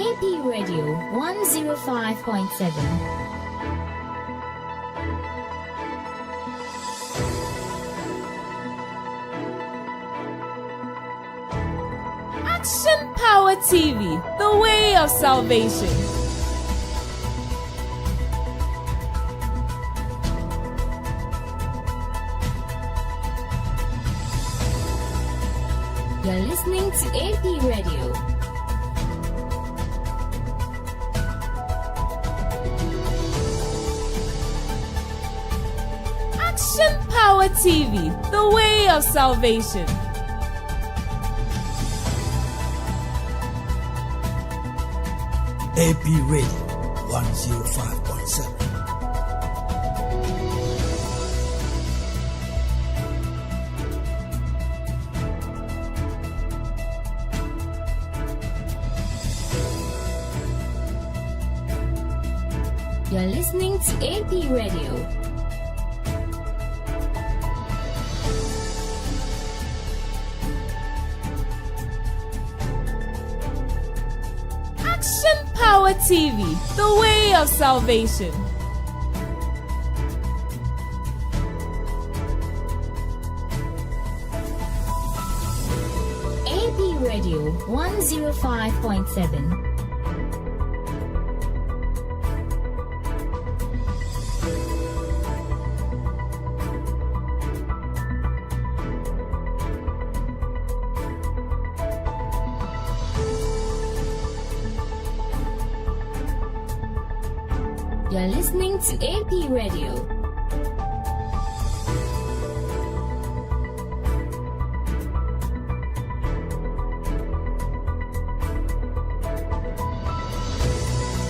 AP Radio 105.7. Action Power TV, the way of salvation. You're listening to AP Radio. Action Power TV, the way of salvation. AP Radio 105.7. You're listening to AP Radio. Action Power TV, the way of salvation. AP Radio 105.7. You're listening to AP Radio.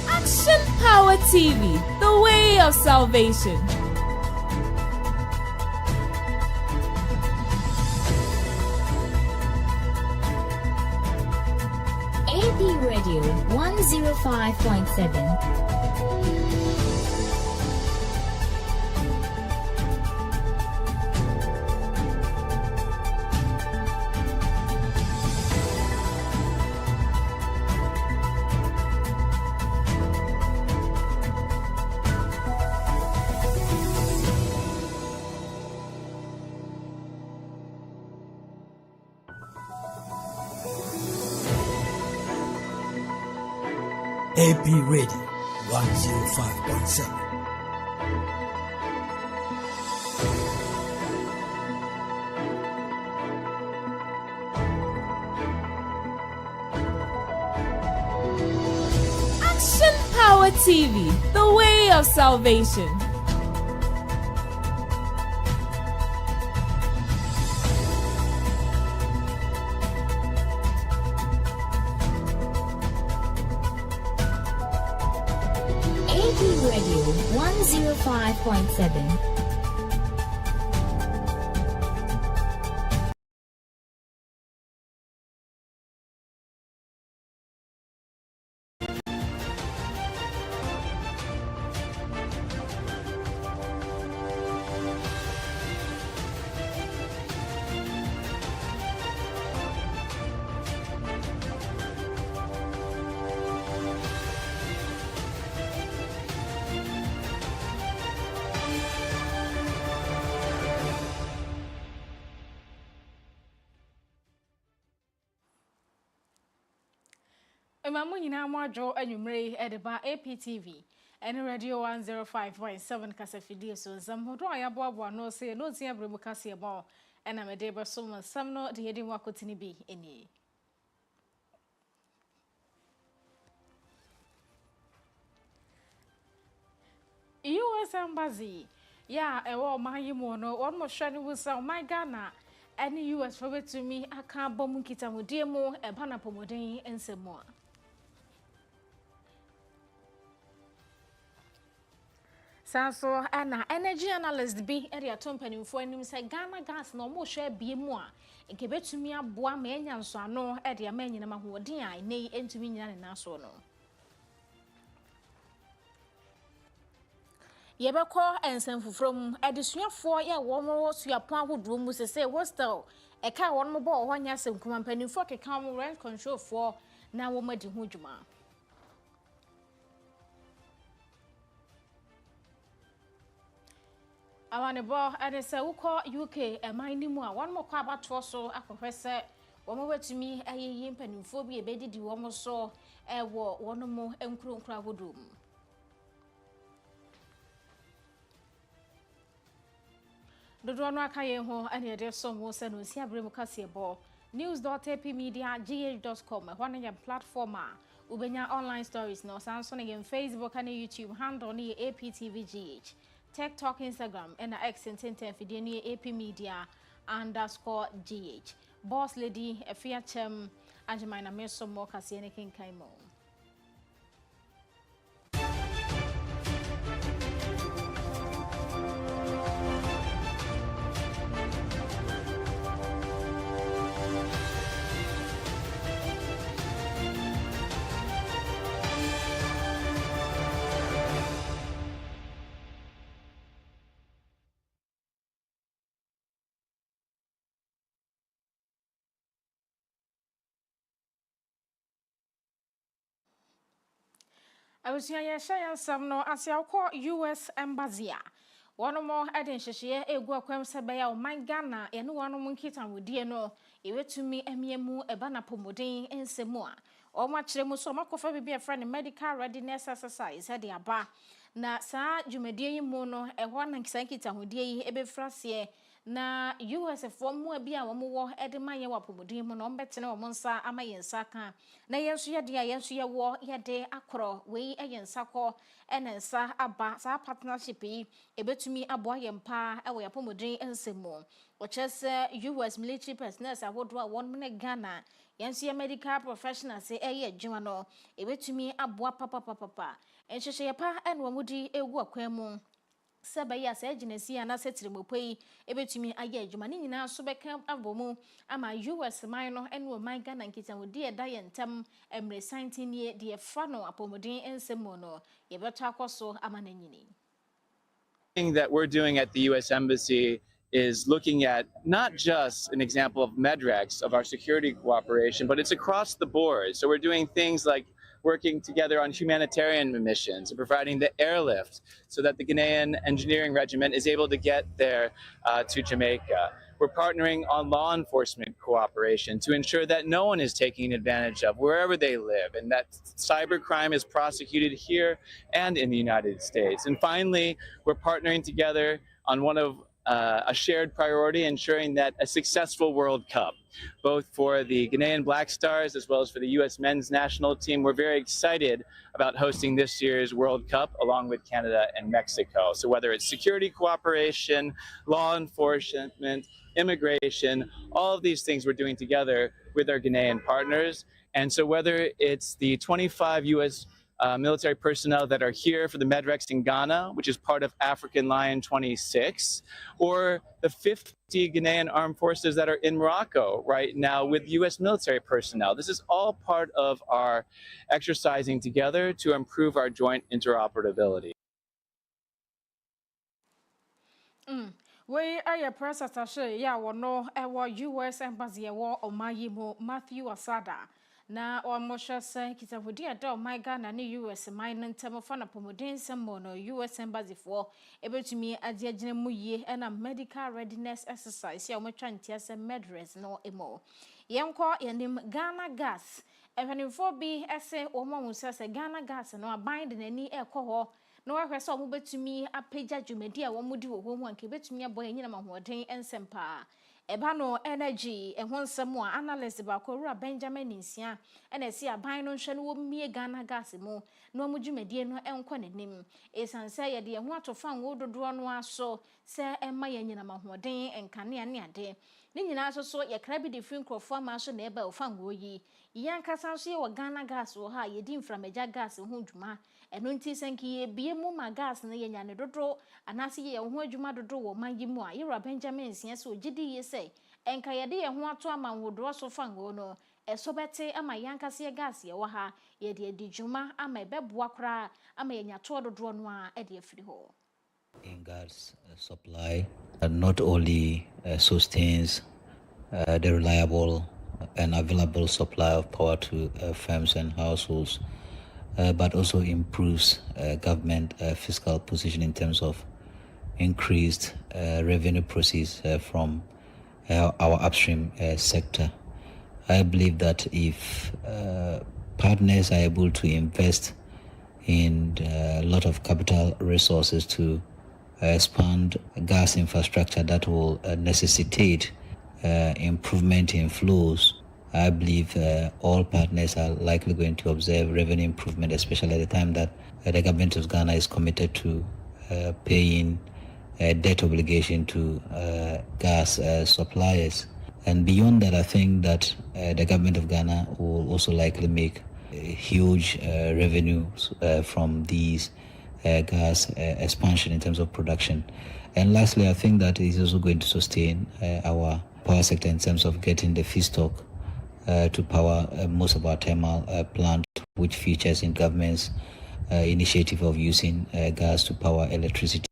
Action Power TV, the way of salvation. AP Radio 105.7. AP Radio 105.7. Action Power TV, the way of salvation. AP Radio 105.7. Mamu nyina mo adwo anwumre edeba APTV and radio 105.7 kasafidie so zamhodo ayaboabo no se no tia bremu kase bo ena mede be so sam no de yedi wakotini bi eni US embassy ya ewo mayimu no won mo hwani wusa my Ghana any US for to me aka bom kitamudie mu eba na pomoden ensemo Sanso ana energy analyst bi area tompanimfo anim say Ghana gas no mo hwe bie mu a nke betumi aboa ma enya nso ano area ma nyina ma hoden a nei entumi nyina ne naso no Yebekọ ensanfufrom adesuafo ye wo mo suapon ahodo mu sese hostel eka won mo bo ho nya senkum mpanimfo keka mo rent control fo na wo madi ho dwuma Amanebo and say uko UK ɛman ni mu a wɔn mo kɔ abatoɔ so akɔhwɛ sɛ wɔn wetumi ayeyi mpanimfoɔ bi ebedidi wɔn so ɛwɔ wɔn mo nkuronkuro ahodoɔ mu. Dodoɔ no aka yɛn ho ɛna yɛde som wo sɛ no si abere mu kaseɛ bɔ news.apmedia.gh.com ɛhɔ no yɛ platform a ubenya online stories no san so no yɛn Facebook and YouTube handle no yɛ APTVGH. TikTok, Instagram, and X and fidie no yɛ AP_media_GH. Boss lady Afia Kyem Agyemang na me so mo kaseɛ ne kenkan mo. I was here sharing some no as you call US Embassy. One more adding share a go quem sabaya or my Ghana and one monkey town with dear no. You wait to me emiemu a banner pomodin and semoa. Or much remusoma be a friend in medical readiness exercise had the aba. Na sa jumedi mono a one and sankita with ye ebe frasie. Na US form mu bia wo mo edema ye wapomodin mu no mbetene wo monsa amayensa ka na yenso ye de yenso ye wo ye de akoro we ayensa ko enensa aba sa partnership yi ebetumi abo ayempa e wo yapomodin ensemo o chese US military personnel awodo a won ne Ghana yenso ye medical professionals e ye adwuma no ebetumi abo papa enhwehwe ye pa enwo mudi egu akwan mu Sabaya said Genesi and assets remopay, ebetumi aye jumanina subeka abomu ama US minor and wo my Ghana kitan with dear Diane Tam emre 19 year dear Frano apomodin and semono, yebetakoso amanenini. That we're doing at the U.S. Embassy is looking at not just an example of MEDREX, of our security cooperation, but it's across the board. So we're doing things like working together on humanitarian missions and providing the airlift so that the Ghanaian Engineering Regiment is able to get there to Jamaica. We're partnering on law enforcement cooperation to ensure that no one is taking advantage of wherever they live and that cybercrime is prosecuted here and in the United States. And finally, we're partnering together on one of a shared priority, ensuring that a successful World Cup, both for the Ghanaian Black Stars as well as for the U.S. men's national team. We're very excited about hosting this year's World Cup along with Canada and Mexico. So whether it's security cooperation, law enforcement, immigration, all of these things we're doing together with our Ghanaian partners. And so whether it's the 25 U.S. Military personnel that are here for the MEDREX in Ghana, which is part of African Lion 26, or the 50 Ghanaian armed forces that are in Morocco right now with U.S. military personnel. This is all part of our exercising together to improve our joint interoperability. We are press attaché ya wono ewo US Embassy ewo omayimo Matthew Asada. Na almost say kitavudi ada my Ghana ni US mine ntem fa na pomodin semmo no US Embassy for ebetumi ade agene mu yie na medical readiness exercise ya omotwa ntia se medres no emo yenko yenim Ghana gas ehwenimfo bi ese omo se Ghana gas no abind nani ekoho no ahwe se omo betumi apagya dwumadi a womudi wo ho anke betumi aboye nyina mahoden ensempa Ebano energy ehonsem a analyst ba kwura Benjamin Nsia ena esi aban no hwe no wo mie Ghana gas mu no amudwumadie no enko nenim esanse ye de ho atofa wo dodo no aso se emma ye nyina mahoden enkane ne ade ne nyina so ye kra bi de free crofo ma so na eba ofa ngo yi yankasa so ye wo Ghana gas wo ha ye di mframaja gas ho dwuma eno nti senki ye bie mu ma gas ne ye nyane dodo anase ye ho adwuma dodo wo mangi mu a yura Benjamin Nsia so gidi ye enka yede ye ho ato ama wodo so fango no esobete ama yankase gas ye wo ha ye de adijuma ama ebeboa kra ama ye nyato dodo no a e de afiri ho in gas supply not only sustains the reliable and available supply of power to firms and households but also improves government fiscal position in terms of increased revenue proceeds from our upstream sector. I believe that if partners are able to invest in a lot of capital resources to expand gas infrastructure that will necessitate improvement in flows, I believe all partners are likely going to observe revenue improvement, especially at the time that the government of Ghana is committed to paying debt obligation to gas suppliers. And beyond that, I think that the government of Ghana will also likely make huge revenues from these gas expansion in terms of production. And lastly, I think that it is also going to sustain our power sector in terms of getting the feedstock to power most of our thermal plant, which features in government's initiative of using gas to power electricity.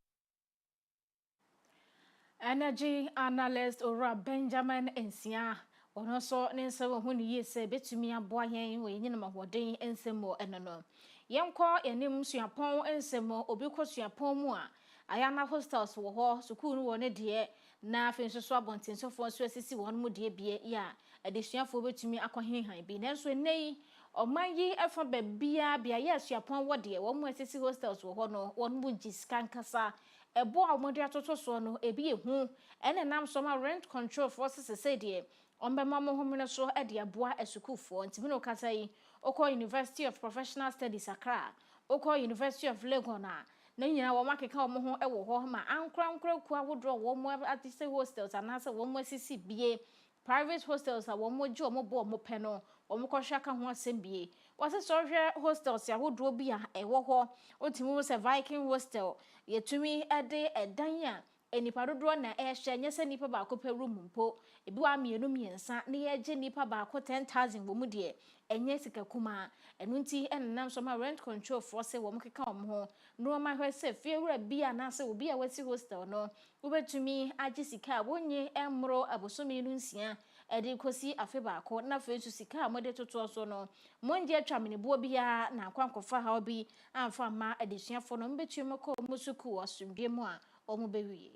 Energy analyst Ora Benjamin Ensia ono so ne nsewo hu ne yese betumi aboa yen we nyina mahoden ensemo enono yenko enim suapon ensemo obi kɔ suapon mu a ayana hostels wo ho sukuu no wo ne de na afenso abontinsofo so asisi wo no mu de bie ya adesuafo betumi akɔhenhan bi nanso nei oman yi efa babia bia ya suapon wo de wo mu asisi hostels wo ho no wo mu giskan kasa ebo a omode atoto so no ebi ehu ene nam so ma rent control forces say de ombema mo homene so e de aboa esukufo ntimi no kasa yi okọ University of Professional Studies Accra okọ University of Lagos na nyina wo makeka wo ho e wo ho ma ankra ku awodro wo mo atise hostels anase wo mo asisi bie private hostels a wo mo ji wo mo bo mo pe no wo mo kɔhwa ka ho asembie wase so hwe hostels ya wodro bi a ewo ho otimi wo se Viking hostel yetumi ade edan a enipa dodo na ehye nyese nipa ba ko pe room mpo ebi wa mienu miensa na yeje nipa ba ko 10,000 wo mu de enye sika kuma enu nti enenam so ma rent control force wo mkeka wo ho no ma hwe se fiewura bia na se obi a wasi hostel no ubetumi agi sika wonye emro abosomi nu nsia edi kosi afe ba ko na fe su sika amode toto so no monje atwamene bo bia na akwankofa ha obi amfa ma adesuafo no mbetumi ko musuku osumdwe mu a omo bewie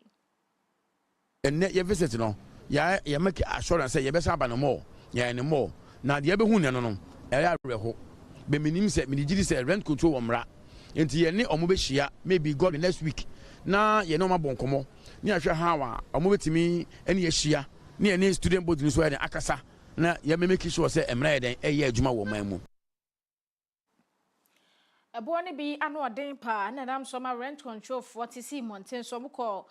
enne ye visit no ya make assurance say ye be saba no more ya ne more na de be hu ne no ya reho be minim se minigiri se rent control wo mra enti ye ne omo be hia maybe god next week na ye no ma bonkomo ni ahwe ha wa omo betimi ene ye hia ni ene student body ni so ya akasa na ye make sure say emra ye den eye adwuma wo man mu ebo ne bi ano oden pa na nam so ma rent control 40C mountain so mko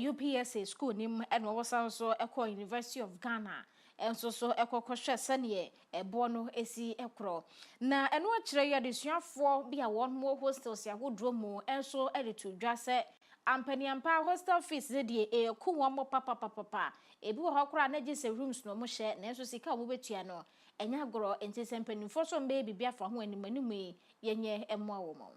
UPSA school nim eno wo san so ekọ University of Ghana enso so ekọkọhwe sane ebo no esi ekro na eno akire ya desuafo bi a won mo hostels ya wodro mu enso editu dwa se ampaniampa hostel fees de ku won mo papa ebi wo hokora na gise rooms no mo hye na enso sika wo betua no enya goro enti sempanimfo so mbe bibia fa ho animanimu yenye emo awo mo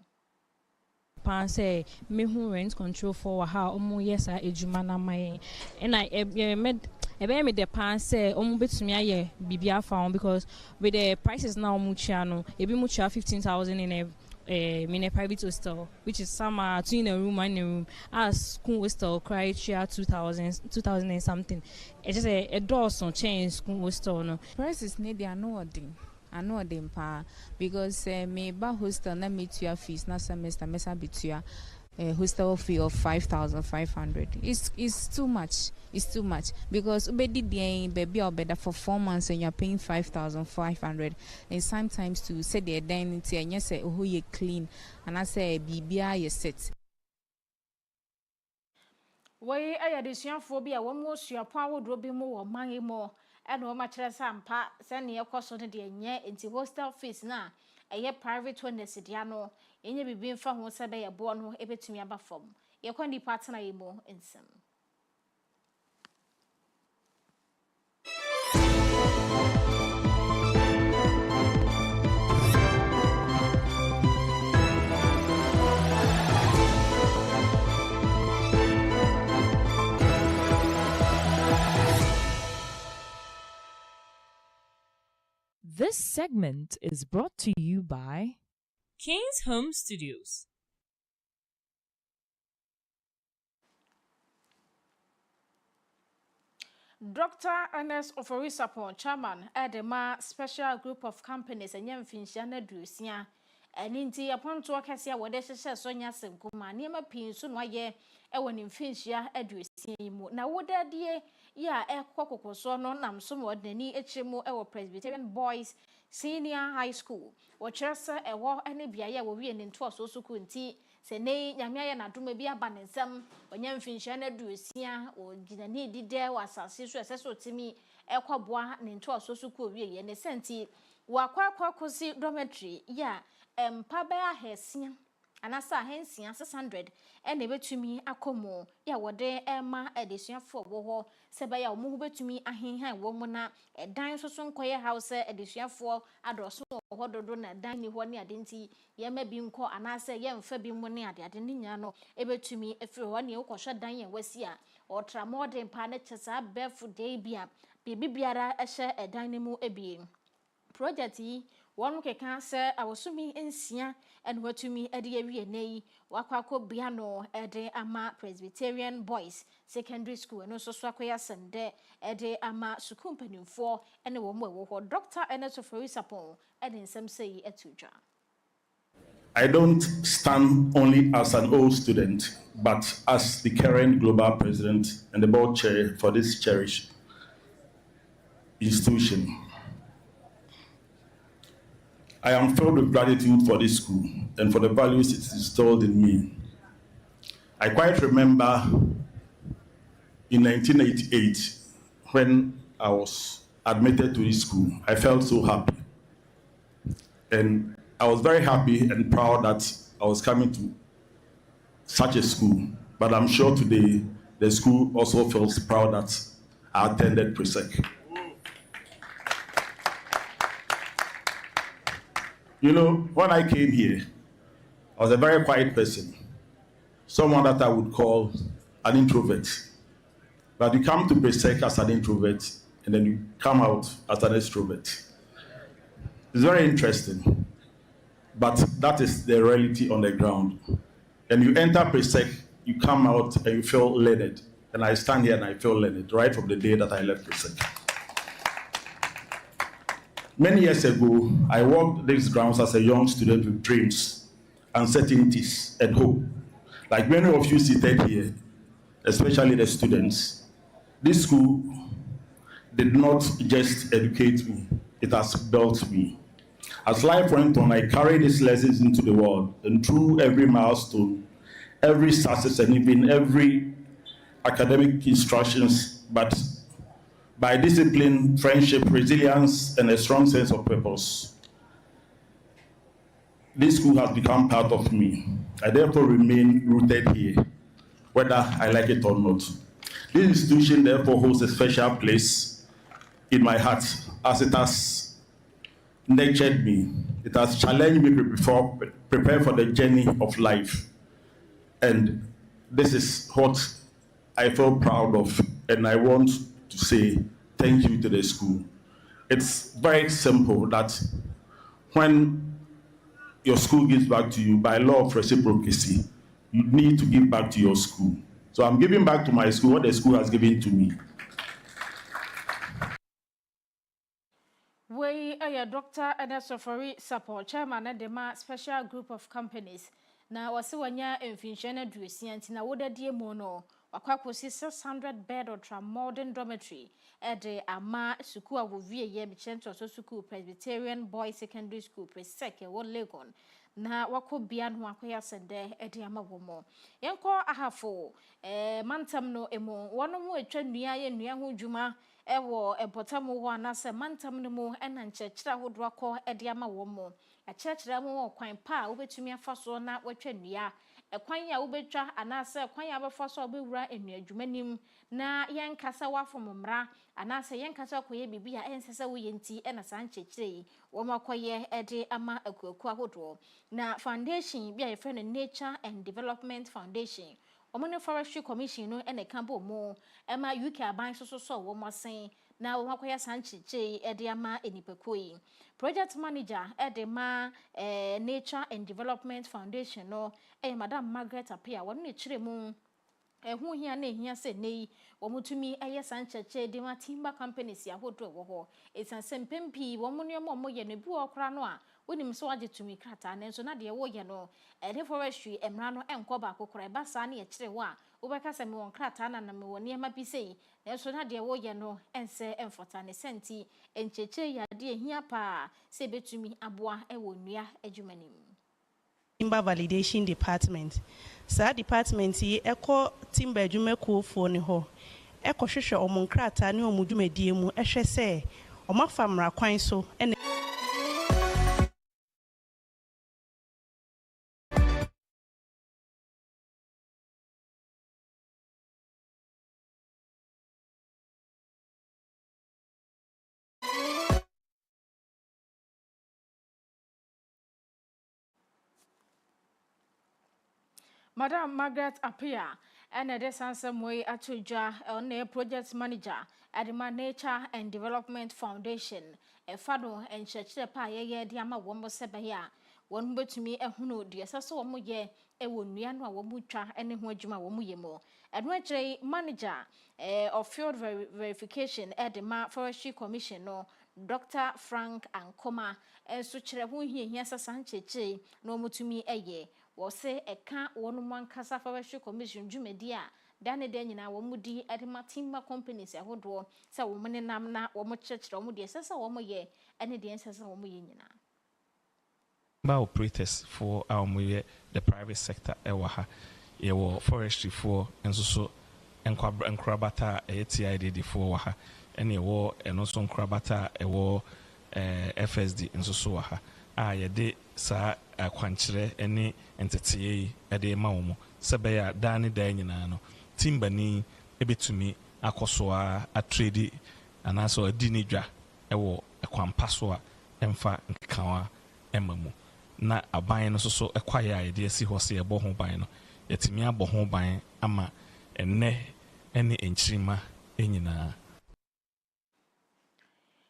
pan say me who rent control for how omo yes ejuma na my and I me the pan say omo betumi aye bibia fa because with the prices now mucha no ebi mucha 15,000 in a private hostel, which is some two in a room, one in a room. As school hostel, cry 2,000 and something. It's just a door on change school hostel. No prices need they are no ording. I know them pa because me ba hostel na me to your fees na semester mesa bitua hostel fee of 5,500. It's too much. It's too much because obedi dey baby or better for 4 months and you're paying 5,500 and sometimes to say the dining tea and you say oh you clean and I say bibia you set. Why I desuafo bi a wo mo suapon awodro bi mo wo man mo e no ma kire sampa se ne yekoso ne de enye enti hostel fees na eye private one dia no enye bibi mfa ho se be ye bo no ebetumi aba fam ye kwani partner yi mo ensem. This segment is brought to you by King's Home Studios. Dr. Ernest Oforisapon, chairman at the special group of companies and young Finchana Drusia. And indeed, upon to a cassia, what they say, Sonia Senkuma, near my pin soon, why ye, when in Finchia, Edrusia. Now, what that dear, ya, a cocoa so non, I'm somewhat the knee HMO, our Presbyterian boys, senior high school, or Chester, a war, and Bia, will be an into a so kunti. Se ne nyamia na dum bi aba ne nsam onyam finhia na duosia o ginani dide wa asase so eseso timi ekwaboa ne nto asoso ko wie ye ne senti wa kwakwa kosi dormitory ya empa ba hesia anasa hensia 600 ene betumi akomo ya wode ema edesuafo wo ho se ba ya omo ho betumi ahenhan wo mu na edan soso nkoye house edesuafo adroso ho dodo na dan ni ho ne adenti ye ma bi nko anasa ye mfa bi mu ne ade ni nya no ebetumi efiri ho ne ukosha dan ye wasi a ultra modern pa na chesa befu day bia bibiara ehye edan ni mu ebie project yi wonu keka se awosumi ensia and watumi ede awie nei wakwako bia no ede ama Presbyterian Boys Secondary School no so akoya sende ede ama school mpanimfo ene wo mu ewo Dr. Ernest Oforisapon ede nsem sei etudwa. I don't stand only as an old student, but as the current global president and the board chair for this cherished institution. I am filled with gratitude for this school and for the values it instilled in me. I quite remember in 1988 when I was admitted to this school. I felt so happy. And I was very happy and proud that I was coming to such a school. But I'm sure today the school also feels proud that I attended Presec. You know, when I came here, I was a very quiet person, someone that I would call an introvert. But you come to Presec as an introvert, and then you come out as an extrovert. It's very interesting, but that is the reality on the ground. And you enter Presec, you come out and you feel learned. And I stand here and I feel learned right from the day that I left Presec. Many years ago, I walked these grounds as a young student with dreams, uncertainties, and hope. Like many of you seated here, especially the students, this school did not just educate me, it has built me. As life went on, I carried these lessons into the world, and through every milestone, every success, and even every academic instructions, but by discipline, friendship, resilience, and a strong sense of purpose, this school has become part of me. I therefore remain rooted here, whether I like it or not. This institution therefore holds a special place in my heart, as it has nurtured me. It has challenged me to prepare for the journey of life. And this is what I feel proud of, and I want to say thank you to the school. It's very simple that when your school gives back to you, by law of reciprocity, you need to give back to your school. So I'm giving back to my school what the school has given to me. We are Dr. Ernest Oforisapon, chairman at the special group of companies. Now, what's one year in Finchana Drusian, na would dear mono, or 600 bed ultra modern dormitory at the Ama Sukua will be a year Bicento Suku Presbyterian Boys Secondary School, Presec, one Legon. Na wako beyond Wakoya Sende at the Amawomo. Yanko Ahafo, Mantam no emo, one more trend near Nyahu Juma, ewo Epotamo one as a Mantam no more and Churchra would wako at the Amawomo. A church ramo quine pa, over to me a first one not what ya. A quanya ubetra and answer quanya before be right in your jumenim na yan casawa from Mra and answer yan casa quay be a ancestor we in tea and a Sanchez tree, Woma quaye a day ama a quahodro. Na foundation be a friend in nature and development foundation. Omani Forestry Commission no and a campo more, Emma UK buying so one saying. Now, Wakoya Sanchez, Ediama, Enipekui. Project manager, Edema, Nature and Development Foundation, no, Madame Margaret Apia, one chile moon, Who here ne here said nay, or to me, a yes, and church, de my timber companies, ya would do. It's a same pimpy, woman, your mom, and a poor cranoa, when him so to me crata, and so not dear way, you know, and if forestry and rano and cobacco cry bassani at Trewa, Ubacas and one cratana and more near my PC, and so not dear way, you know, and say, and for tani senti, and cheche ya dear here pa, say bet to me, aboa, and will near Agyemang. Timber validation department. Sa department yi eko timber adwumakuofo ne ho. Eko hwehwe omunkrata ne omudwumadie mu ehwe se omafamra kwan so ene Madam Margaret Afia, and a handsome way atuja on a project manager at the Nature and Development Foundation, a fado and church the pie diama wombo sebaya. One but to me a huno, dear sasso moye, a wunian wamucha, and a wajuma wamuyemo. And which manager of field verification at the Forestry Commission, no Dr. Frank and Coma, and such a who here Sanche, no mutumi a ye. Say a can't one Casa Forestry Commission Jumedia, Danny Denina, Womudi at the Matimba companies, a wood war, so woman in Namna, or much church, or Mudi, Sessa, or Moye, and the answers of Moyina. Operators for our the private sector, Ewaha, Ewa forestry for, and so and Krabata, a TID for Waha, and a war, and also Krabata, a war, FSD, and so Waha. A de sa akwankyere ene entete ede mawo sebeya dane dan nyina no timbani ebetumi akoso a trade anaso adi ne dwa ewo ekwampaso a emfa nkawa emamu na aban no so ekwaye a ide si ho se ebo ho ban no yetimi abo ho ban ama enne ene enchirima enyina.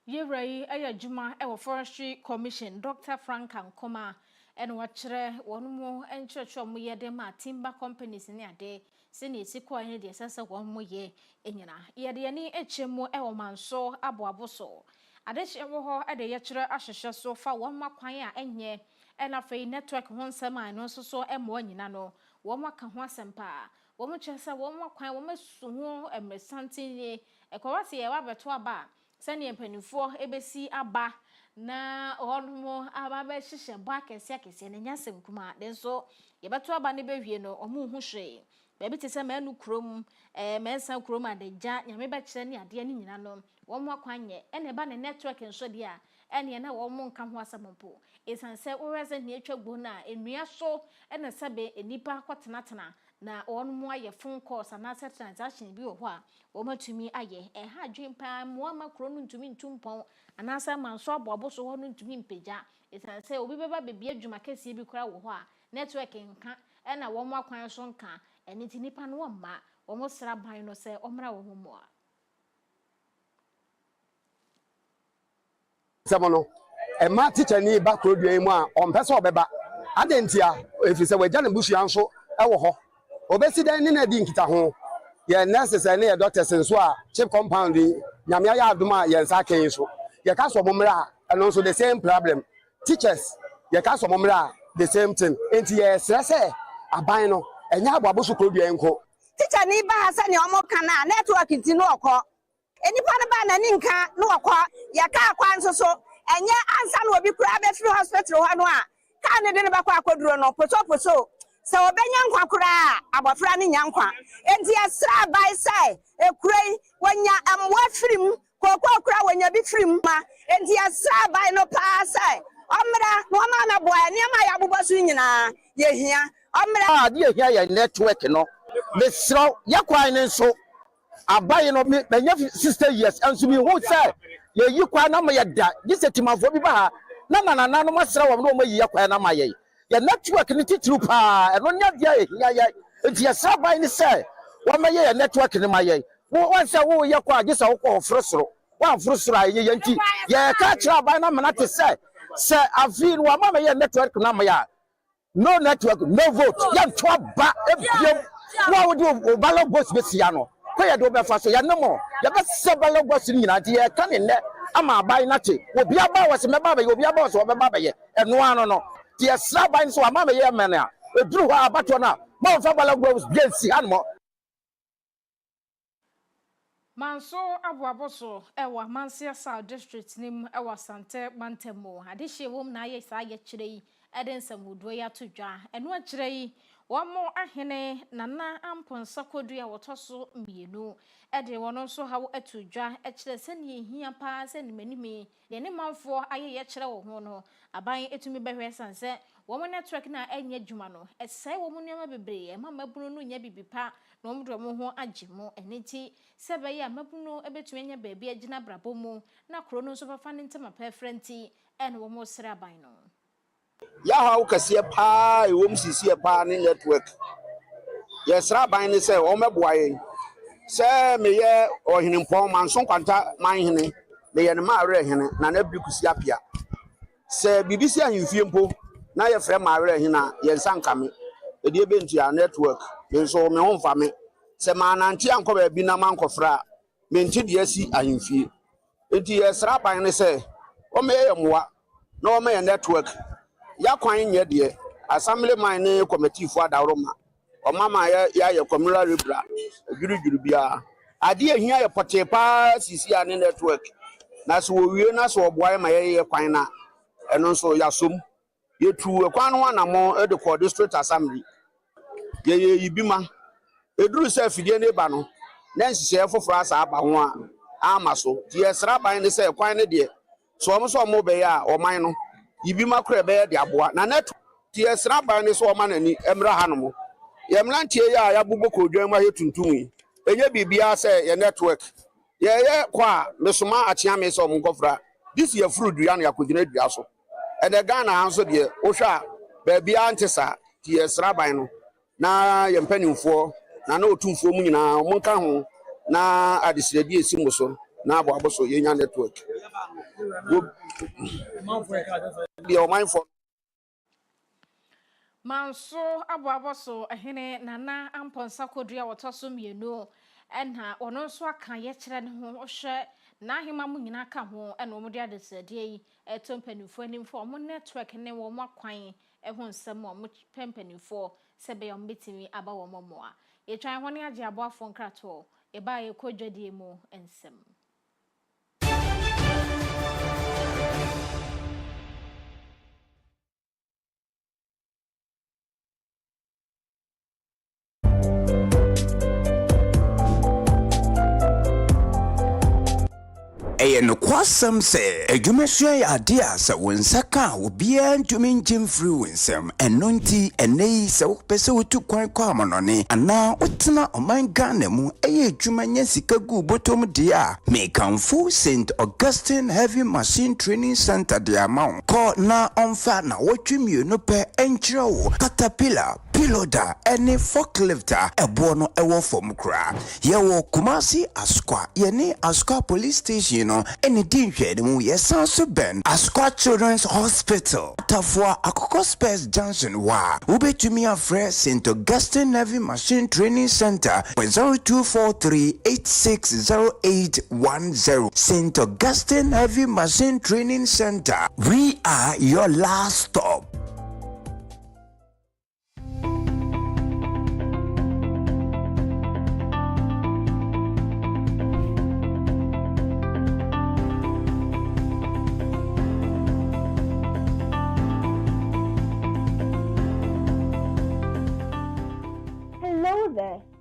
Yeray Agyemang ewo Forestry Commission Dr. Frank and Coma and watchere one more and church or moye de ma timber companies in ade seni sikwa ene de sasa one moye enyina ye de ani echemo ewo manso aboaboso adehye wo ho ade ye chere ahhehye so fa one ma kwan a enye ena fei network ho nsema no so emo anyina no wo ma ka ho asempa wo mo chese wo ma kwan wo masu ho emresanti ni ekwawase ye wa beto aba sani empanifo ebesi aba na onomo aba be hihye ba kese ne nyasem kuma den so ye beto aba ne behwie no omu hu hwe be bi tese manu krom mensa krom adagya nyame be kire ne ade ne nyina no wo mo akwanye ene ba ne network nso dia ene na wo mo nka ho asampo esanse wo rese ne atwa gbo na enua so ene sebe enipa kwatenatena na onomo aye phone calls and asset transaction bi wo ho a wo matumi aye ha dwempa mo amakro no ntumi ntumpon anasa manso aboaboso ho no ntumi mpagya esanse obi beba bebia dwuma kese bi kora wo ho a network nka ena wo mo akwan so nka eni ti nipa no ma wo mo sra ban no se omra wo mo a semono e ma teacher ni ba krodua mu a ompese obeba adentia efise wagya ne busu anso e wo ho obesi dan ni na di nkita ho ye nurses and ye doctors nso a chip compound nyame ya adoma ye nsa kan so ye ka so momra and also the same problem teachers ye ka so momra the same thing enti ye stress aban no enya aboaboso krodua enko teacher ni ba hasa ni omo kana network ti no okọ enipa no ba na ni nka no okọ ye ka akwan so enye ansa no obi kura be free hospital ho no a ka ne de ne ba kwa akoduro no poso so obenya nkwa kura abofra ne nyankwa enti asra bai sai ekurei wanya amwa firim kokwa kura wanya bi firim ma enti asra bai no pa sai omra no ma na boa ne ma ya bobosu nyina ye hia omra de ye hia ye network no be sro ye kwan ne so abai no me 60 years enso bi hu sai ye yi kwan na ma ye da gisetimafo bi ba ha na no masra wo no ma yi ye kwan na ma ye ya network ni titru pa eno nya dia ya enti ya sabai ni say wa ma ye network ni ma ye wo say wo ye kwa gisa wo ko frusro wa frusro aye ye nti ya ka kira bai na mana te say Afia wa ma ye network na ma ya no network no vote ya ntwa ba ebiem Wa wo de ballot box be sia no. Ko ye do be fa so ya no mo. Ya be se ballot box ni na de ye ka ne ne ama abai na che. Obi aba wo se me ba be obi aba wo se wo be ba be ye. Eno ano no. Ti esra ban so ama be ye me na. Eduru ho abato na. Mo fa ballot box bi si an mo. Manso aboaboso ewa Mansia South District nim ewa Sante Mantemo adehye wom na aye sa ye kire yi eden samudo ya todwa eno a kire yi womo ahene nana amponsa kodua wotoso mienu ede wono so hawo atodwa e kire se ne hia pa se ne manime ye ne manfo aye ye kire wo ho no aban etumi behwe sanse womo network na anya dwuma no esai womo nneema bebre e mama bunu no nya bibipa no mdo mo ho Agyemang eneti sebe ya mabunu ebetumi anya baabi agina brabo mu na kro no so bafa ne ntema perfrenti ene womo sra ban no Ya ha ukase pa e wom sisi pa ne network ye sra ban ne se o meboa ye se me ye ohenempon manso kwanta manhene me ye ne ma awre hene na na bikusi apia se bibisi ahemfie mpo na ye frɛ ma awre hene ye nsanka me edi ebentua network nso me ho mfa me se ma nanti anko ba bi na mankofra me nti de asi ahemfie enti ye sra ban ne se o me ye moa na o me ye network ya kwan nye de assemblyman ne committee fo adawroma o mama ya communal rebra juru bia ade ahia ye pote pa sisi ane network na so wie na so oboa ma ye kwan na eno nso ya som ye tu kwan no na mo e de ko district assembly ye yibima eduru se fidie ne ba no na nsise foforo asa aba ho a ama so ye sra ban ne se kwan ne de so mo be ya o man no yibima kra be de aboa na net tie sra ban ne so o man ani emra hanom ye mlantie ya ya bubo ko dwan ma he tuntum enye bibia se ye network ye kwa mesoma achia me so mo nkofra this ye fruit dua na yakodina dua so e de Ghana hanso de o hwa ba bia antesa tie sra ban no na ye mpanimfo na otumfo mu nyina mo nka ho na adesredi esi so na aboaboso ye nya network Manso aboaboso ehene nana amponsa kodua wotoso mienu enha ono so aka ye kire ne ho hwe na ahema mu nyina ka ho ena omo de adesredi yi etompanifo animfo omo network ne wo mo akwan eho nsem omo pempanifo sebe yo mbetimi aba wo momoa ye twan ho ne age aboafo nkrato e ba ye kodwadie mu ensem. No kwasam se adwumasua ya ade a se wonsaka obi antumi njem free wonsam eno nti enei se wopese wotu kwan kwa amonone ana otena oman Ghana mu adwuma nya sika gu botom de a mekanfo St Augustine Heavy Machine Training Center de amount ko na onfa na wotwemie no pe enkyerɛwo caterpillar piloda any forklifter ebo no ewo fom kra ye wo Kumasi Askwa ye ne Askwa police station no ene din hwede mu ye sanso ben Askwa Children's Hospital tafwa Akoko Space Junction wa ubetumi afre St Augustine Heavy Machine Training Center 0243860810 St Augustine Heavy Machine Training Center, we are your last stop.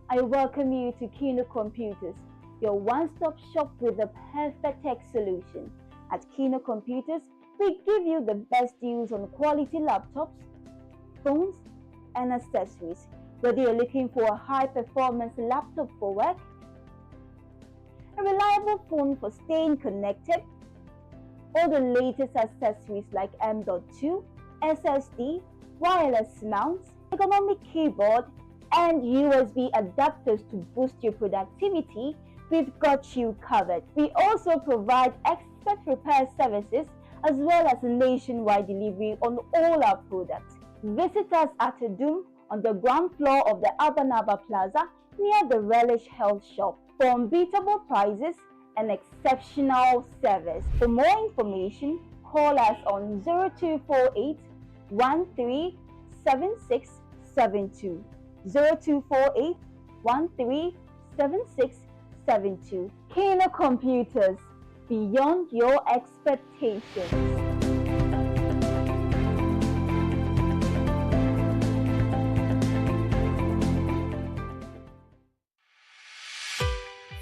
I welcome you to Kino Computers, your one-stop shop with the perfect tech solution. At Kino Computers, we give you the best deals on quality laptops, phones, and accessories. Whether you're looking for a high-performance laptop for work, a reliable phone for staying connected, or the latest accessories like M.2, SSD, wireless mounts, ergonomic keyboard, and USB adapters to boost your productivity, we've got you covered. We also provide expert repair services as well as nationwide delivery on all our products. Visit us at Adum on the ground floor of the Abanaba Plaza near the Relish Health Shop for unbeatable prices and exceptional service. For more information, call us on 0248 137672. 0248 137672. Kano Computers, beyond your expectations.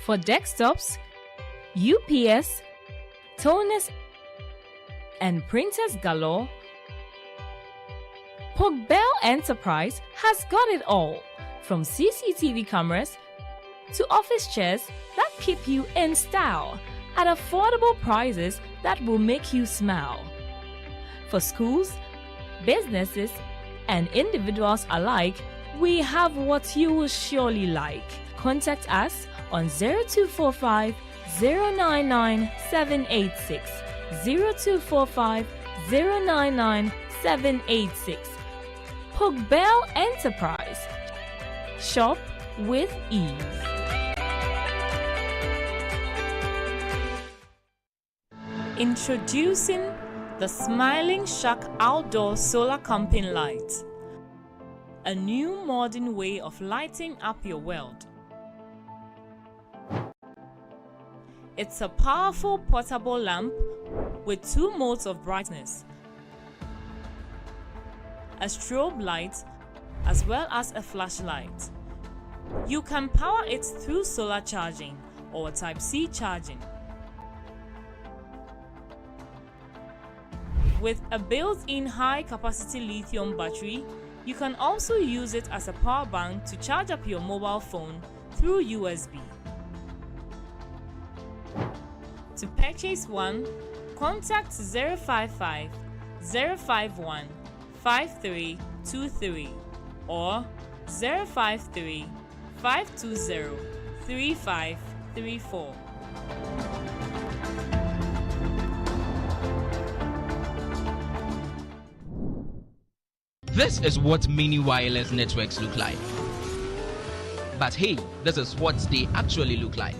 For desktops, UPS, toners, and printers galore, Pogbell Enterprise has got it all, from CCTV cameras to office chairs that keep you in style at affordable prices that will make you smile. For schools, businesses, and individuals alike, we have what you will surely like. Contact us on 0245 099 786, 0245 099 786. Pogbell Enterprise. Shop with ease. Introducing the Smiling Shack Outdoor Solar Camping Light. A new modern way of lighting up your world. It's a powerful portable lamp with 2 modes of brightness, a strobe light as well as a flashlight. You can power it through solar charging or Type-C charging. With a built-in high-capacity lithium battery, you can also use it as a power bank to charge up your mobile phone through USB. To purchase one, contact 055 051 5323 or 053 520 3534. This is what mini wireless networks look like. But hey, this is what they actually look like.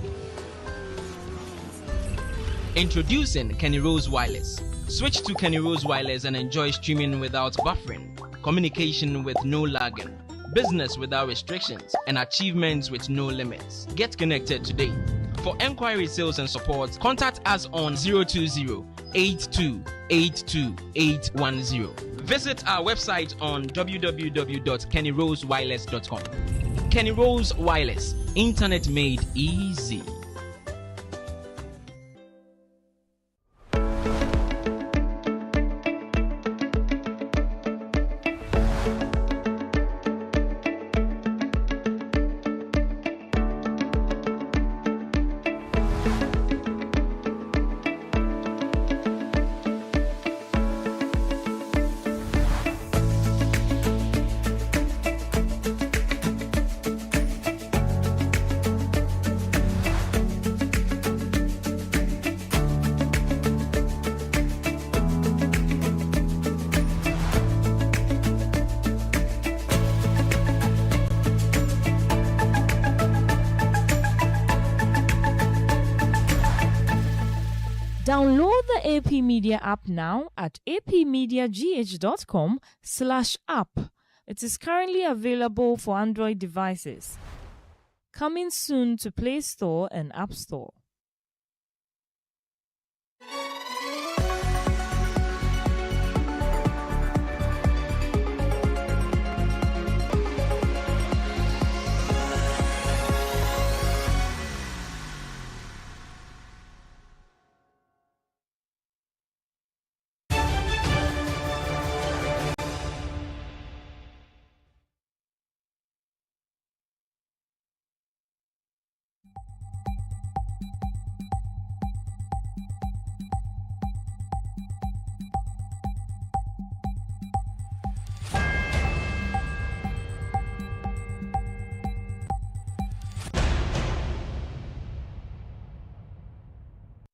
Introducing Kenny Rose Wireless. Switch to Kenny Rose Wireless and enjoy streaming without buffering, communication with no lagging, business without restrictions, and achievements with no limits. Get connected today. For enquiry, sales, and support, contact us on 020-8282-810. Visit our website on www.kennyrosewireless.com. Kenny Rose Wireless, internet made easy. Download the AP Media app now at apmediagh.com/app. It is currently available for Android devices. Coming soon to Play Store and App Store.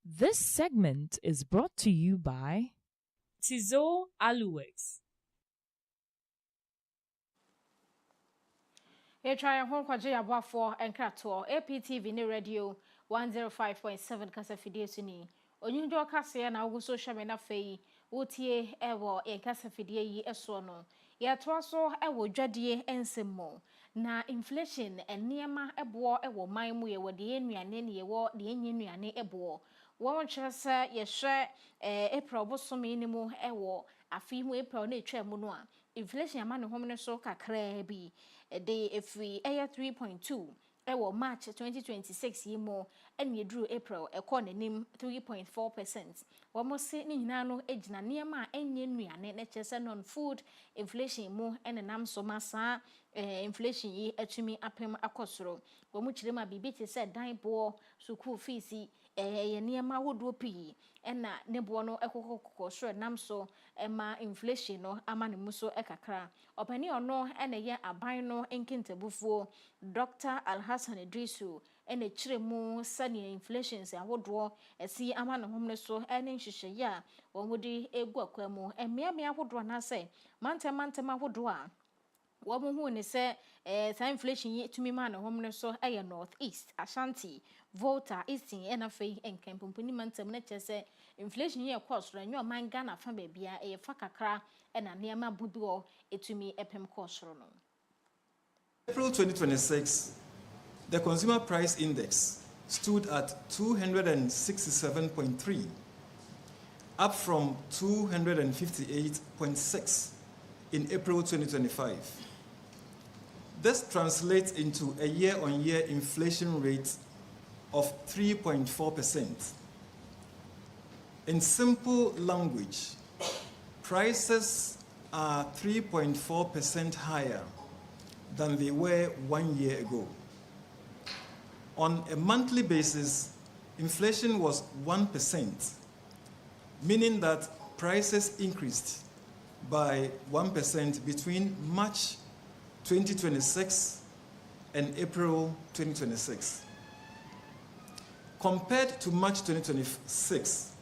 This segment is brought to you by Tizo Aluworks. try home kwaje abafo enkrato APTV ne radio 105.7 kasa fidie suni onyundo kase na ogu social media fei wotie ewo kasa fidie yi eso no ya toaso ewo dwadie ensemo na inflation eniema ebo ewo man mu ye wo de enuane ne ye wo de enyenuane ebo won kyerese ye hwe April bosomi ni mu ewo afi mu April na etwa mu no a inflation ama ne homne so kakra bi de efri 3.2 ewo March 2026 yi mo ene duru April ekọ nanim 3.4%. Womo se ni nyina no ejina niema enye nuane na kyese non food inflation mu ene nam so masa inflation yi atumi apem akosoro. Womo kirema bibi te se dan bo school fees ye niema wodo pi ena ne bo no ekokokoko so nam so ema inflation no ama ne mu so ekakra. Opani ono ene ye aban no enkintabufuo Dr. Alhassan Idrisu ene kiremu sani inflations awodo esi ama ne homne so ene nhihye ya womudi egu akwemu emiamia awodo na se mantem awodo a womo hu ne se sa inflation yi tumi ma ne homne so eye North East Ashanti Volta Eastern enafei enkampumpuni mantem na kyese inflation yi cost ranyo man Ghana fa bebia e fa kakra ena niema buduo etumi epem cost no. April 2026, the consumer price index stood at 267.3, up from 258.6 in April 2025. This translates into a year-on-year inflation rate of 3.4%. In simple language, prices are 3.4% higher than they were 1 year ago. On a monthly basis, inflation was 1%, meaning that prices increased by 1% between March 2026 and April 2026. Compared to March 2026,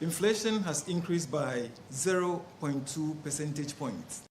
inflation has increased by 0.2 percentage points.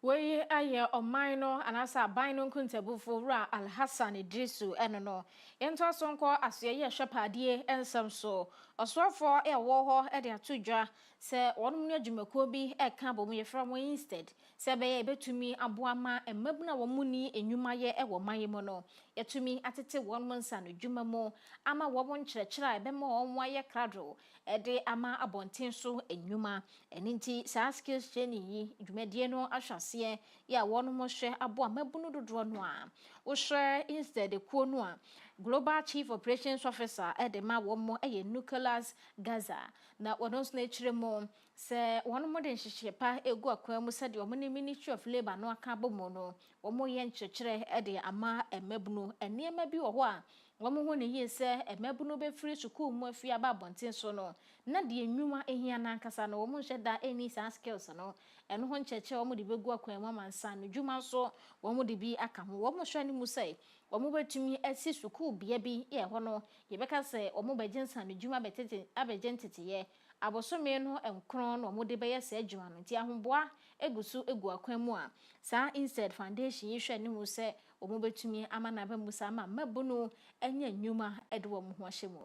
We aye omaino anasa baino kuntabufu ra Alhassan Idrisu enono yento sonko asye ye hwepadie ensam so osofo e wo ho e de atodwa se wonum ne adwumakuo bi e ka bomu ye from instead se be ye betumi aboama emabuna wo muni enwuma ye e wo mayemo no yetumi atete wonum nsa no dwuma mo ama wo mo nkyerɛkyerɛ e be ma wonwa ye krado e de ama abonten so enwuma eninti sa skills training yi dwumadie no ahwase ya wono mo hwe abo amabunu dodo no a wo hwe instead ekuo no a Global Chief Operations Officer edema wo mo Nicholas Gaza na wono so na kiremo se wono mo de nhihye pa egu akwan mu se de wo ne Ministry of Labor no aka bomo no wo mo ye nkyerɛkyerɛ ede ama emabunu eniema bi wo ho a womo ho ne yie se emabunu be free school mu afia ba bonten so no na de enwuma ehia na nkasa no womo hwe da any skills no eno ho nkyerɛkyerɛ womo de begu akwan mu amansa no dwuma so womo de bi aka ho womo hwe ne mu sei womo betumi asi school bia bi ye ho no ye beka se womo bagensa no dwuma betete abegentete ye abosome no enkron no womo de be ye se adwuma no ti ahomboa egusu egu akwan mu a sa instead foundation yi hwe ne mu se womo betumi amana ba mu sa ma mabunu enya nnwuma ede wo mo ho ahye mu.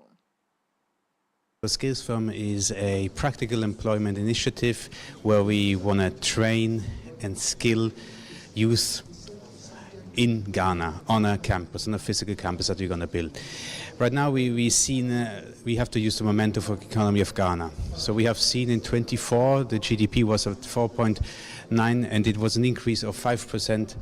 The Skills Firm is a practical employment initiative where we want to train and skill youth in Ghana on a campus, on a physical campus that we're going to build. Right now we have to use the momentum for the economy of Ghana. So we have seen in 24 the GDP was at 4.9 and it was an increase of 5%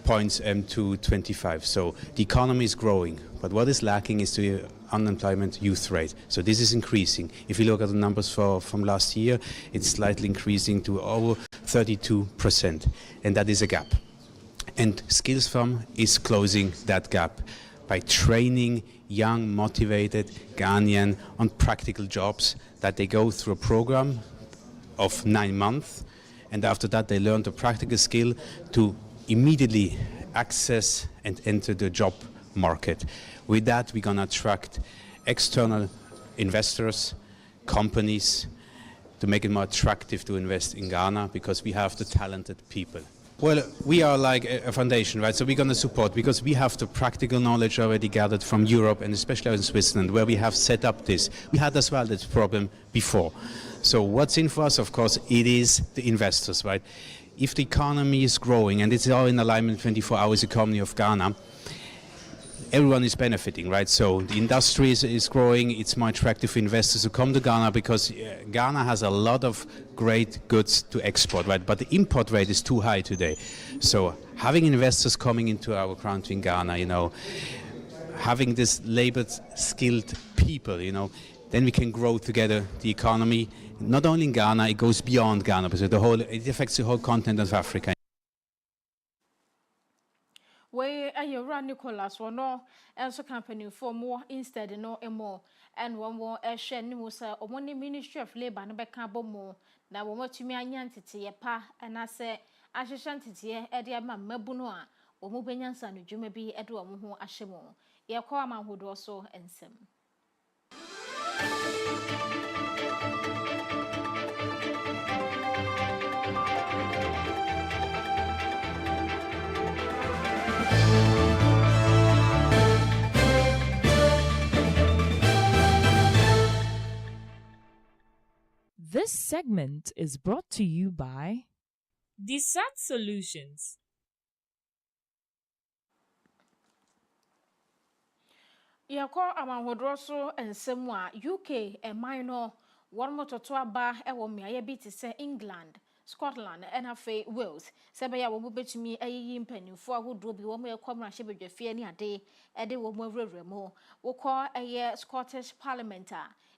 points to 25. So the economy is growing, but what is lacking is the unemployment youth rate. So this is increasing. If you look at the numbers from last year, it's slightly increasing to over 32%, and that is a gap. And Skills Firm is closing that gap by training young, motivated Ghanaian on practical jobs that they go through a program of 9 months, and after that they learn the practical skill to immediately access and enter the job market. With that, we're going to attract external investors, companies, to make it more attractive to invest in Ghana because we have the talented people. Well, we are like a foundation, right? So we're going to support because we have the practical knowledge already gathered from Europe and especially in Switzerland where we have set up this. We had as well this problem before. So what's in for us, of course, it is the investors, right? If the economy is growing and it's all in alignment with 24 hours economy of Ghana, everyone is benefiting, right? So the industry is growing, it's more attractive for investors to come to Ghana because Ghana has a lot of great goods to export, right? But the import rate is too high today. So having investors coming into our country in Ghana, you know, having this labored, skilled people, you know, then we can grow together the economy. Not only in Ghana, it goes beyond Ghana, because it affects the whole continent of Africa. We run Nicholas or no, and so company for more instead no more, and one more share Nimusa or one Ministry of Labor and Becabo more. Now, what you mean, Yantity, a pa, and I say, I shall shanty, Eddie Mabunoa, or Mubenyansan, you may be Edward Muhu Ashemo. Your Kwama would also and sim. This segment is brought to you by Desat Solutions. Yako amahodroso and semwa UK and minor one motor to aba ewo me aye to say England, Scotland and Afia Wales. Sebeya wo bet me ayi mpanimfo ahodo bi wo me kwamra hyebedwafie ni ade ede wo mo reremo. Wo call aye Scottish Parliament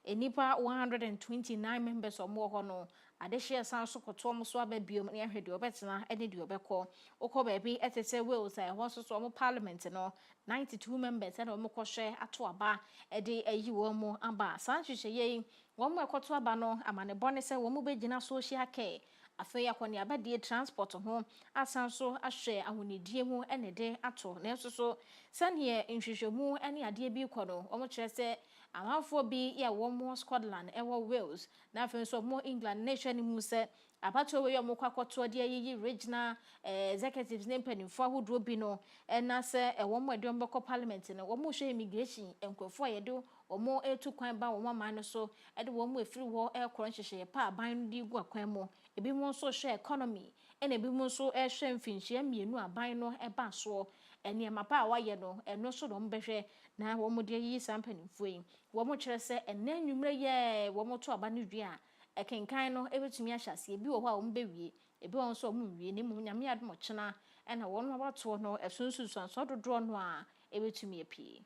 enipa 129 members or more hono. Adehye san so koto mo so ababiom ne ahwede obetena ene de obekọ okọ baabi etete Wales ho so so mo parliament no 92 members and omo kohwe ato aba ede ayi wo mo aba san hwehwe ye wo mo ekoto aba no amane bone se wo mo begina social care afei akoni abadie transport ho asan so ahwe ahonidie mu ene de ato na so so sane nhwehwemu ene ade bi kono omo kire se amanfo bi ya wo mo Scotland ewo Wales na afei so mo England nation ni mu se abato we yo mo kwakoto de ayi regional executives ne mpanimfo ahodo bi no na se ewo mo de mbeko parliament no wo mo hwe immigration enkofo ye de omo etu kwan ba wo mama no so ede wo mo efiri wo ekoro nhwehwe pa aban no di gu akwan mo ebi mo so hwe economy ene ebi mo so hwe mfinhye mienu aban no eba so ene mapa a waye no eno so do mbehwe na wo mo de yi sampanimfo yi wo mo kire se ene nwumre ye wo mo to aba no dua ekenkan no ebetumi ahyase ebi wo ho a wo mbewie ebi won so wo wie ne mu nyame admo chena ena wo no abato no esunsusu so dodo no a ebetumi apie.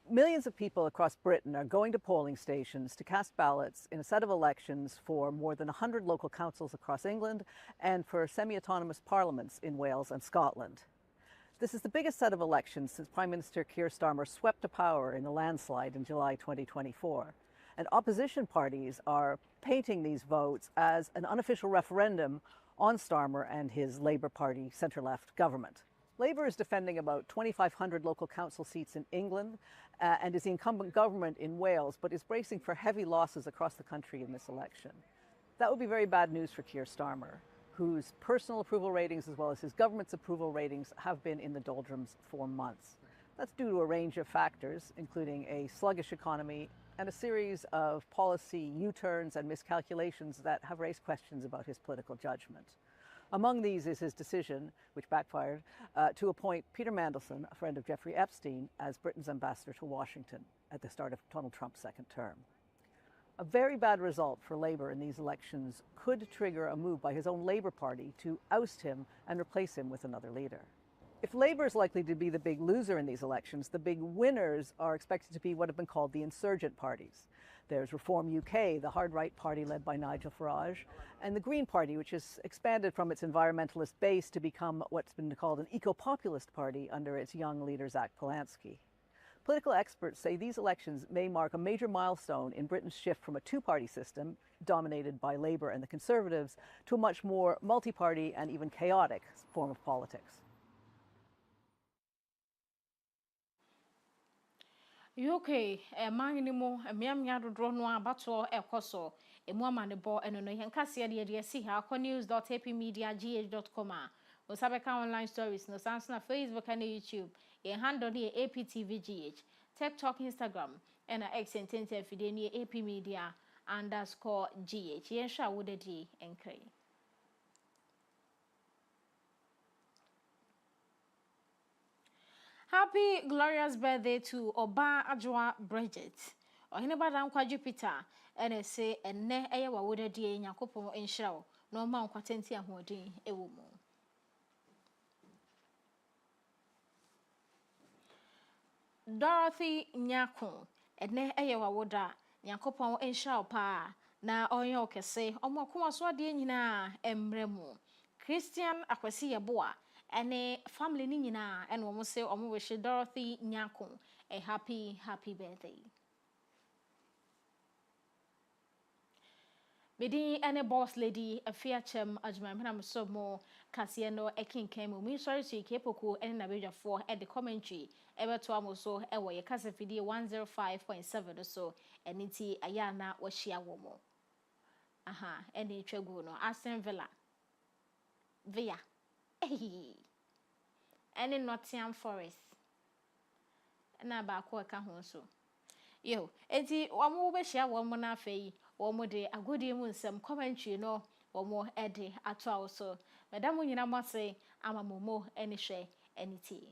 Millions of people across Britain are going to polling stations to cast ballots in a set of elections for more than 100 local councils across England and for semi-autonomous parliaments in Wales and Scotland. This is the biggest set of elections since Prime Minister Keir Starmer swept to power in a landslide in July 2024. And opposition parties are painting these votes as an unofficial referendum on Starmer and his Labour Party centre-left government. Labour is defending about 2,500 local council seats in England and is the incumbent government in Wales, but is bracing for heavy losses across the country in this election. That would be very bad news for Keir Starmer, whose personal approval ratings as well as his government's approval ratings have been in the doldrums for months. That's due to a range of factors, including a sluggish economy and a series of policy U-turns and miscalculations that have raised questions about his political judgment. Among these is his decision, which backfired, to appoint Peter Mandelson, a friend of Jeffrey Epstein, as Britain's ambassador to Washington at the start of Donald Trump's second term. A very bad result for Labour in these elections could trigger a move by his own Labour Party to oust him and replace him with another leader. If Labour is likely to be the big loser in these elections, the big winners are expected to be what have been called the insurgent parties. There's Reform UK, the hard-right party led by Nigel Farage, and the Green Party, which has expanded from its environmentalist base to become what's been called an eco-populist party under its young leader, Zach Polanski. Political experts say these elections may mark a major milestone in Britain's shift from a two-party system, dominated by Labour and the Conservatives, to a much more multi-party and even chaotic form of politics. UK mangini mo miamia dodro no abato ekoso emu ama ne bo eno no yen kase de si ha news.apmediagh.com Osabeka online stories no sans na Facebook and YouTube. Ye handle the APTVGH, TikTok, Instagram, and X and fide ni AP Media _GH. Yen sha would di enkre. Happy glorious birthday to Oba Ajwa Bridget. Ohineba dan kwa Jupiter ene say enne eye wa would di Yakopon enhra no ma nkwatenti ahoden ewo mu. Dorothy Nyako ene eye wa woda Yakopon enhra pa na onye okese omokoma so ade nyina emremu Christian Akwasi Yeboa ene family ni nyina ene omo se omo wish Dorothy Nyako a happy birthday. Medi ene boss lady Afia Kyem Agyemang na so mo kase no ekinkan mu sorry to ikepoko ene na bedwafo e the commentary ebeto amoso e wo ye kase fidie 105.7 so ene ti aya na wahia wo mo aha ene twegu no Aston Villa ene Nottingham Forest na ba ko ka ho so yo enti omo be hia wo mo na afei wo de agodi mu nsem commentary no wo ede ato awo so madam nyina mo se amamomo ene hwe ene ti